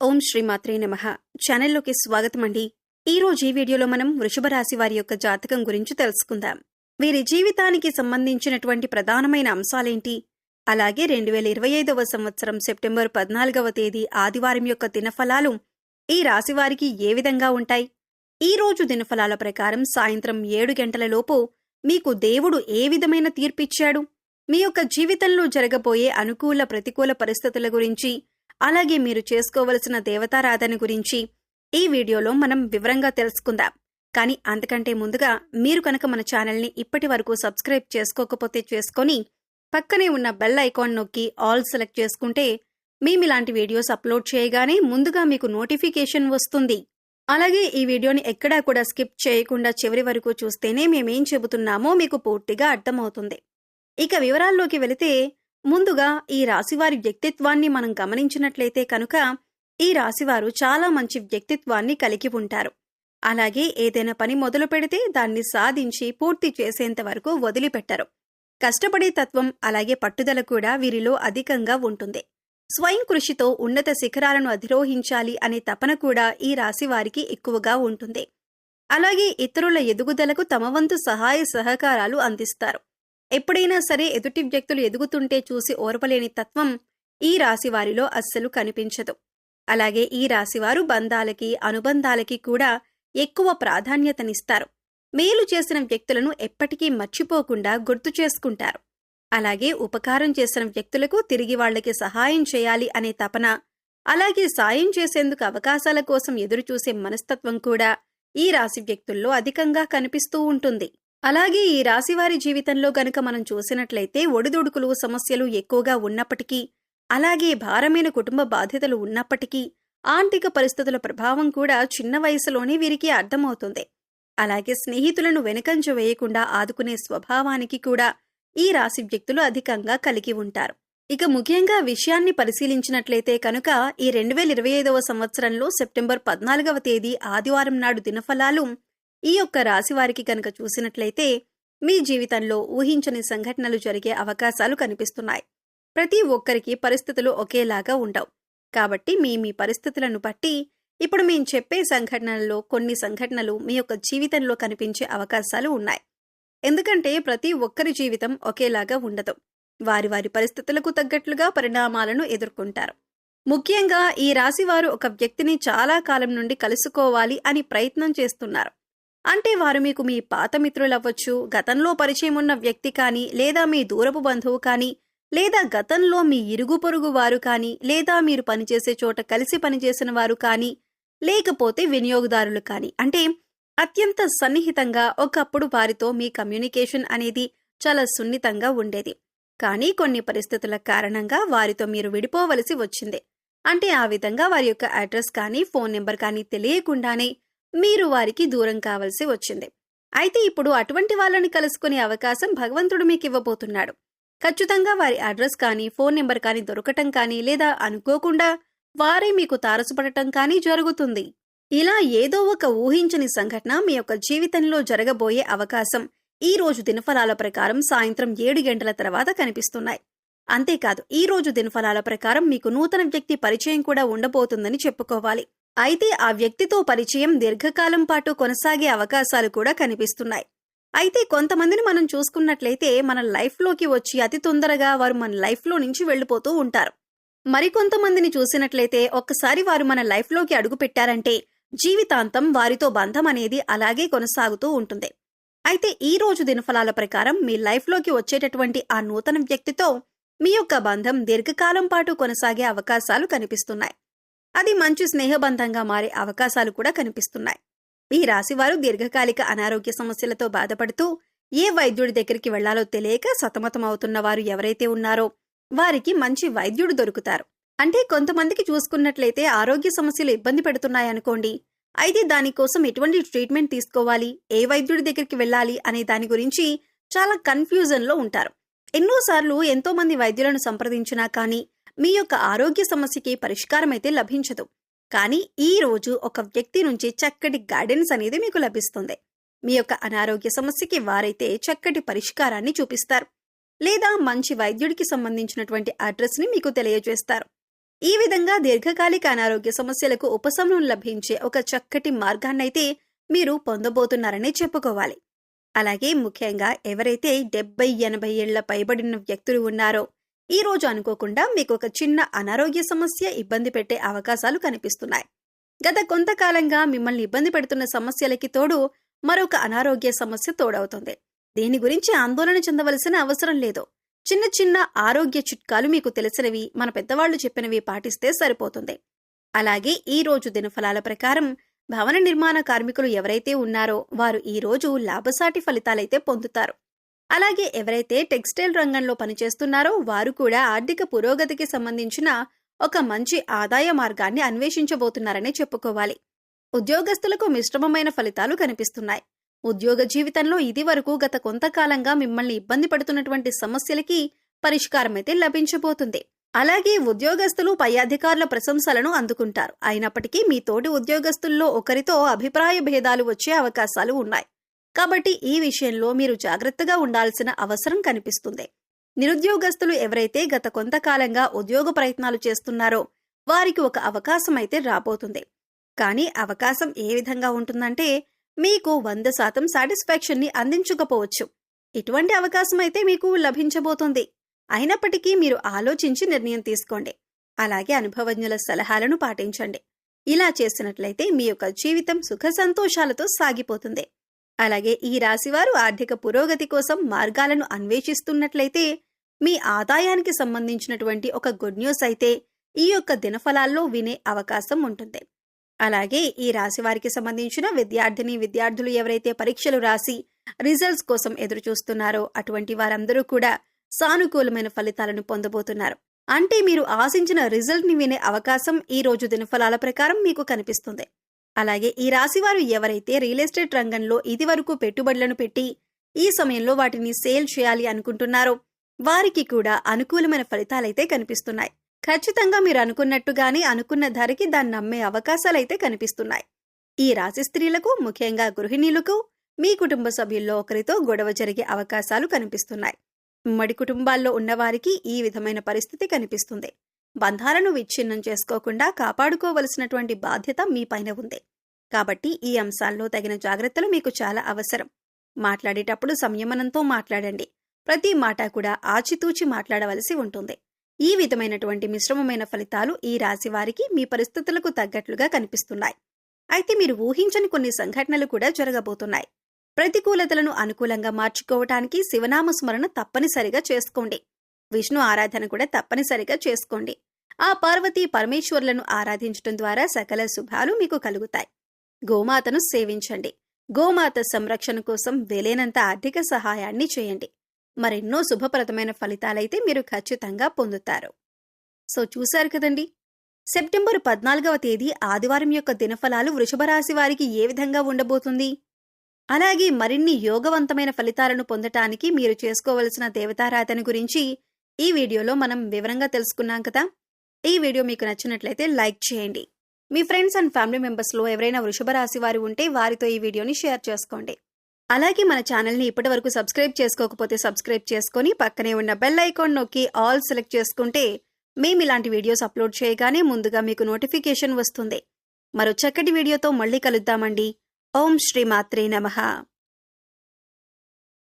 ఓం శ్రీమాత్రే నమః. ఛానల్లోకి స్వాగతం అండి. ఈ రోజు ఈ వీడియోలో మనం వృషభ రాశి వారి యొక్క జాతకం గురించి తెలుసుకుందాం. వీరి జీవితానికి సంబంధించినటువంటి ప్రధానమైన అంశాలేంటి, అలాగే 2025వ సంవత్సరం సెప్టెంబర్ 14వ తేదీ ఆదివారం యొక్క దినఫలాలు ఈ రాశి వారికి ఏ విధంగా ఉంటాయి, ఈ రోజు దినఫలాల ప్రకారం సాయంత్రం 7 గంటల లోపు మీకు దేవుడు ఏ విధమైన తీర్పిచ్చాడు, మీ యొక్క జీవితంలో జరగబోయే అనుకూల ప్రతికూల పరిస్థితుల గురించి, అలాగే మీరు చేసుకోవలసిన దేవతారాధన గురించి ఈ వీడియోలో మనం వివరంగా తెలుసుకుందాం. కానీ అంతకంటే ముందుగా మీరు కనుక మన ఛానల్ని ఇప్పటి వరకు సబ్స్క్రైబ్ చేసుకోకపోతే చేసుకొని పక్కనే ఉన్న బెల్ ఐకాన్ నొక్కి ఆల్ సెలెక్ట్ చేసుకుంటే మేమిలాంటి వీడియోస్ అప్లోడ్ చేయగానే ముందుగా మీకు నోటిఫికేషన్ వస్తుంది. అలాగే ఈ వీడియోని ఎక్కడా కూడా స్కిప్ చేయకుండా చివరి వరకు చూస్తేనే మేమేం చెబుతున్నామో మీకు పూర్తిగా అర్థమవుతుంది. ఇక వివరాల్లోకి వెళితే ముందుగా ఈ రాశివారి వ్యక్తిత్వాన్ని మనం గమనించినట్లయితే కనుక ఈ రాశివారు చాలా మంచి వ్యక్తిత్వాన్ని కలిగి ఉంటారు. అలాగే ఏదైనా పని మొదలు పెడితే దాన్ని సాధించి పూర్తి చేసేంత వరకు వదిలిపెట్టరు. కష్టపడే తత్వం అలాగే పట్టుదల కూడా వీరిలో అధికంగా ఉంటుంది. స్వయం కృషితో ఉన్నత శిఖరాలను అధిరోహించాలి అనే తపన కూడా ఈ రాశివారికి ఎక్కువగా ఉంటుంది. అలాగే ఇతరుల ఎదుగుదలకు తమ వంతు సహాయ సహకారాలు అందిస్తారు. ఎప్పుడైనా సరే ఎదుటి వ్యక్తులు ఎదుగుతుంటే చూసి ఓర్వలేని తత్వం ఈ రాశివారిలో అస్సలు కనిపించదు. అలాగే ఈ రాశివారు బంధాలకి అనుబంధాలకి కూడా ఎక్కువ ప్రాధాన్యతనిస్తారు. మేలు చేసిన వ్యక్తులను ఎప్పటికీ మర్చిపోకుండా గుర్తు చేసుకుంటారు. అలాగే ఉపకారం చేసిన వ్యక్తులకు తిరిగి వాళ్లకి సహాయం చేయాలి అనే తపన, అలాగే సాయం చేసేందుకు అవకాశాల కోసం ఎదురుచూసే మనస్తత్వం కూడా ఈ రాశి వ్యక్తుల్లో అధికంగా కనిపిస్తూ ఉంటుంది. అలాగే ఈ రాశివారి జీవితంలో గనుక మనం చూసినట్లయితే ఒడిదుడుకులు సమస్యలు ఎక్కువగా ఉన్నప్పటికీ, అలాగే భారమైన కుటుంబ బాధ్యతలు ఉన్నప్పటికీ ఆర్థిక పరిస్థితుల ప్రభావం కూడా చిన్న వయసులోనే వీరికి అర్థమవుతుంది. అలాగే స్నేహితులను వెనుకంజ వేయకుండా ఆదుకునే స్వభావానికి కూడా ఈ రాశి వ్యక్తులు అధికంగా కలిగి ఉంటారు. ఇక ముఖ్యంగా విషయాన్ని పరిశీలించినట్లయితే కనుక ఈ 2025వ సంవత్సరంలో సెప్టెంబర్ 14వ తేదీ ఆదివారం నాడు దినఫలాలు ఈ యొక్క రాశివారికి కనుక చూసినట్లయితే మీ జీవితంలో ఊహించని సంఘటనలు జరిగే అవకాశాలు కనిపిస్తున్నాయి. ప్రతి ఒక్కరికి పరిస్థితులు ఒకేలాగా ఉండవు. కాబట్టి మీ పరిస్థితులను బట్టి ఇప్పుడు మేం చెప్పే సంఘటనలలో కొన్ని సంఘటనలు మీ యొక్క జీవితంలో కనిపించే అవకాశాలు ఉన్నాయి. ఎందుకంటే ప్రతి ఒక్కరి జీవితం ఒకేలాగా ఉండదు. వారి వారి పరిస్థితులకు తగ్గట్లుగా పరిణామాలను ఎదుర్కొంటారు. ముఖ్యంగా ఈ రాశివారు ఒక వ్యక్తిని చాలా కాలం నుండి కలుసుకోవాలి అని ప్రయత్నం చేస్తున్నారు. అంటే వారు మీకు మీ పాత మిత్రులవ్వచ్చు, గతంలో పరిచయం ఉన్న వ్యక్తి కానీ, లేదా మీ దూరపు బంధువు కానీ, లేదా గతంలో మీ ఇరుగు పొరుగు వారు కానీ, లేదా మీరు పనిచేసే చోట కలిసి పనిచేసిన వారు కానీ, లేకపోతే వినియోగదారులు కానీ, అంటే అత్యంత సన్నిహితంగా ఒకప్పుడు వారితో మీ కమ్యూనికేషన్ అనేది చాలా సున్నితంగా ఉండేది. కానీ కొన్ని పరిస్థితుల కారణంగా వారితో మీరు విడిపోవలసి వచ్చింది. అంటే ఆ విధంగా వారి యొక్క అడ్రస్ కానీ ఫోన్ నెంబర్ కానీ తెలియకుండానే మీరు వారికి దూరం కావలసి వచ్చింది. అయితే ఇప్పుడు అటువంటి వాళ్ళని కలుసుకునే అవకాశం భగవంతుడు మీకు ఇవ్వబోతున్నాడు. ఖచ్చితంగా వారి అడ్రస్ కానీ ఫోన్ నెంబర్ కానీ దొరకటం కానీ, లేదా అనుకోకుండా వారే మీకు తారసపడటం కానీ జరుగుతుంది. ఇలా ఏదో ఒక ఊహించని సంఘటన మీ యొక్క జీవితంలో జరగబోయే అవకాశం ఈ రోజు దినఫలాల ప్రకారం సాయంత్రం 7 గంటల తర్వాత కనిపిస్తున్నాయి. అంతేకాదు ఈ రోజు దినఫలాల ప్రకారం మీకు నూతన వ్యక్తి పరిచయం కూడా ఉండబోతుందని చెప్పుకోవాలి. అయితే ఆ వ్యక్తితో పరిచయం దీర్ఘకాలం పాటు కొనసాగే అవకాశాలు కూడా కనిపిస్తున్నాయి. అయితే కొంతమందిని మనం చూసుకున్నట్లయితే మన లైఫ్లోకి వచ్చి అతి తొందరగా వారు మన లైఫ్లో నుంచి వెళ్లిపోతూ ఉంటారు. మరికొంతమందిని చూసినట్లయితే ఒక్కసారి వారు మన లైఫ్లోకి అడుగు పెట్టారంటే జీవితాంతం వారితో బంధం అనేది అలాగే కొనసాగుతూ ఉంటుంది. అయితే ఈ రోజు దినఫలాల ప్రకారం మీ లైఫ్లోకి వచ్చేటటువంటి ఆ నూతన వ్యక్తితో మీ యొక్క బంధం దీర్ఘకాలం పాటు కొనసాగే అవకాశాలు కనిపిస్తున్నాయి. అది మంచి స్నేహబంధంగా మారే అవకాశాలు కూడా కనిపిస్తున్నాయి. ఈ రాశివారు దీర్ఘకాలిక అనారోగ్య సమస్యలతో బాధపడుతూ ఏ వైద్యుడి దగ్గరికి వెళ్లాలో తెలియక సతమతమవుతున్న వారు ఎవరైతే ఉన్నారో వారికి మంచి వైద్యుడు దొరుకుతారు. అంటే కొంతమందికి చూసుకున్నట్లయితే ఆరోగ్య సమస్యలు ఇబ్బంది పెడుతున్నాయనుకోండి. అయితే దానికోసం ఎటువంటి ట్రీట్మెంట్ తీసుకోవాలి, ఏ వైద్యుడి దగ్గరికి వెళ్ళాలి అనే దాని గురించి చాలా కన్ఫ్యూజన్లో ఉంటారు. ఎన్నోసార్లు ఎంతో మంది వైద్యులను సంప్రదించినా కానీ మీ యొక్క ఆరోగ్య సమస్యకి పరిష్కారం అయితే లభించదు. కానీ ఈ రోజు ఒక వ్యక్తి నుంచి చక్కటి గైడెన్స్ అనేది మీకు లభిస్తుంది. మీ యొక్క అనారోగ్య సమస్యకి వారైతే చక్కటి పరిష్కారాన్ని చూపిస్తారు, లేదా మంచి వైద్యుడికి సంబంధించినటువంటి అడ్రస్ ని మీకు తెలియజేస్తారు. ఈ విధంగా దీర్ఘకాలిక అనారోగ్య సమస్యలకు ఉపశమనం లభించే ఒక చక్కటి మార్గాన్నైతే మీరు పొందబోతున్నారని చెప్పుకోవాలి. అలాగే ముఖ్యంగా ఎవరైతే 70-80 ఏళ్ల పైబడిన వ్యక్తులు ఉన్నారో ఈ రోజు అనుకోకుండా మీకు ఒక చిన్న అనారోగ్య సమస్య ఇబ్బంది పెట్టే అవకాశాలు కనిపిస్తున్నాయి. గత కొంతకాలంగా మిమ్మల్ని ఇబ్బంది పెడుతున్న సమస్యలకి తోడు మరొక అనారోగ్య సమస్య తోడవుతుంది. దీని గురించి ఆందోళన చెందవలసిన అవసరం లేదు. చిన్న చిన్న ఆరోగ్య చిట్కాలు మీకు తెలిసినవి, మన పెద్దవాళ్లు చెప్పినవి పాటిస్తే సరిపోతుంది. అలాగే ఈ రోజు దినఫలాల ప్రకారం భవన నిర్మాణ కార్మికులు ఎవరైతే ఉన్నారో వారు ఈ రోజు లాభసాటి ఫలితాలైతే పొందుతారు. అలాగే ఎవరైతే టెక్స్టైల్ రంగంలో పనిచేస్తున్నారో వారు కూడా ఆర్థిక పురోగతికి సంబంధించిన ఒక మంచి ఆదాయ మార్గాన్ని అన్వేషించబోతున్నారనే చెప్పుకోవాలి. ఉద్యోగస్తులకు మిశ్రమమైన ఫలితాలు కనిపిస్తున్నాయి. ఉద్యోగ జీవితంలో ఇదివరకు గత కొంతకాలంగా మిమ్మల్ని ఇబ్బంది పడుతున్నటువంటి సమస్యలకి పరిష్కారమైతే లభించబోతుంది. అలాగే ఉద్యోగస్తులు పై అధికారుల ప్రశంసలను అందుకుంటారు. అయినప్పటికీ మీ తోటి ఉద్యోగస్తుల్లో ఒకరితో అభిప్రాయ భేదాలు వచ్చే అవకాశాలు ఉన్నాయి. కాబట్టి ఈ విషయంలో మీరు జాగ్రత్తగా ఉండాల్సిన అవసరం కనిపిస్తుంది. నిరుద్యోగస్తులు ఎవరైతే గత కొంతకాలంగా ఉద్యోగ ప్రయత్నాలు చేస్తున్నారో వారికి ఒక అవకాశం అయితే రాబోతుంది. కానీ అవకాశం ఏ విధంగా ఉంటుందంటే మీకు 100% సాటిస్ఫాక్షన్ ని అందించకపోవచ్చు. ఇటువంటి అవకాశం అయితే మీకు లభించబోతుంది. అయినప్పటికీ మీరు ఆలోచించి నిర్ణయం తీసుకోండి. అలాగే అనుభవజ్ఞుల సలహాలను పాటించండి. ఇలా చేసినట్లయితే మీ యొక్క జీవితం సుఖ సంతోషాలతో సాగిపోతుంది. అలాగే ఈ రాశివారు ఆర్థిక పురోగతి కోసం మార్గాలను అన్వేషిస్తున్నట్లయితే మీ ఆదాయానికి సంబంధించినటువంటి ఒక గుడ్ న్యూస్ అయితే ఈ యొక్క దినఫలాల్లో వినే అవకాశం ఉంటుంది. అలాగే ఈ రాశి వారికి సంబంధించిన విద్యార్థులు ఎవరైతే పరీక్షలు రాసి రిజల్ట్స్ కోసం ఎదురు చూస్తున్నారో అటువంటి వారందరూ కూడా సానుకూలమైన ఫలితాలను పొందబోతున్నారు. అంటే మీరు ఆశించిన రిజల్ట్ ని వినే అవకాశం ఈ రోజు దినఫలాల ప్రకారం మీకు కనిపిస్తుంది. అలాగే ఈ రాశివారు ఎవరైతే రియల్ ఎస్టేట్ రంగంలో ఇదివరకు పెట్టుబడులను పెట్టి ఈ సమయంలో వాటిని సేల్ చేయాలి అనుకుంటున్నారో వారికి కూడా అనుకూలమైన ఫలితాలైతే కనిపిస్తున్నాయి. ఖచ్చితంగా మీరు అనుకున్నట్టుగానే అనుకున్న ధరకి దాన్ని అమ్మే అవకాశాలైతే కనిపిస్తున్నాయి. ఈ రాశి స్త్రీలకు, ముఖ్యంగా గృహిణీలకు మీ కుటుంబ సభ్యుల్లో ఒకరితో గొడవ జరిగే అవకాశాలు కనిపిస్తున్నాయి. ఉమ్మడి కుటుంబాల్లో ఉన్నవారికి ఈ విధమైన పరిస్థితి కనిపిస్తుంది. బంధాలను విచ్ఛిన్నం చేసుకోకుండా కాపాడుకోవలసినటువంటి బాధ్యత మీ పైన ఉంది. కాబట్టి ఈ అంశాల్లో తగిన జాగ్రత్తలు మీకు చాలా అవసరం. మాట్లాడేటప్పుడు సంయమనంతో మాట్లాడండి. ప్రతి మాట కూడా ఆచితూచి మాట్లాడవలసి ఉంటుంది. ఈ విధమైనటువంటి మిశ్రమమైన ఫలితాలు ఈ రాశి వారికి మీ పరిస్థితులకు తగ్గట్లుగా కనిపిస్తున్నాయి. అయితే మీరు ఊహించని కొన్ని సంఘటనలు కూడా జరగబోతున్నాయి. ప్రతికూలతలను అనుకూలంగా మార్చుకోవటానికి శివనామ స్మరణ తప్పనిసరిగా చేసుకోండి. విష్ణు ఆరాధన కూడా తప్పనిసరిగా చేసుకోండి. ఆ పార్వతీ పరమేశ్వరులను ఆరాధించడం ద్వారా సకల శుభాలు మీకు కలుగుతాయి. గోమాతను సేవించండి. గోమాత సంరక్షణ కోసం వీలైనంత ఆర్థిక సహాయాన్ని చేయండి. మరెన్నో శుభప్రదమైన ఫలితాలైతే మీరు ఖచ్చితంగా పొందుతారు. సో చూశారు కదండి, సెప్టెంబర్ 14వ తేదీ ఆదివారం యొక్క దినఫలాలు వృషభ రాశి వారికి ఏ విధంగా ఉండబోతుంది. అలాగే మరిన్ని యోగవంతమైన ఫలితాలను పొందటానికి మీరు చేసుకోవలసిన దేవతారాధన గురించి ఈ వీడియోలో మనం వివరంగా తెలుసుకున్నాం కదా. ఈ వీడియో మీకు నచ్చినట్లయితే లైక్ చేయండి. మీ ఫ్రెండ్స్ అండ్ ఫ్యామిలీ మెంబర్స్లో ఎవరైనా వృషభ రాశి వారు ఉంటే వారితో ఈ వీడియోని షేర్ చేసుకోండి. అలాగే మన ఛానల్ని ఇప్పటివరకు సబ్స్క్రైబ్ చేసుకోకపోతే సబ్స్క్రైబ్ చేసుకొని పక్కనే ఉన్న బెల్ ఐకాన్ నొక్కి ఆల్ సెలెక్ట్ చేసుకుంటే మేము ఇలాంటి వీడియోస్ అప్లోడ్ చేయగానే ముందుగా మీకు నోటిఫికేషన్ వస్తుంది. మరో చక్కటి వీడియోతో మళ్ళీ కలుద్దామండి. ఓం శ్రీ మాత్రే నమః.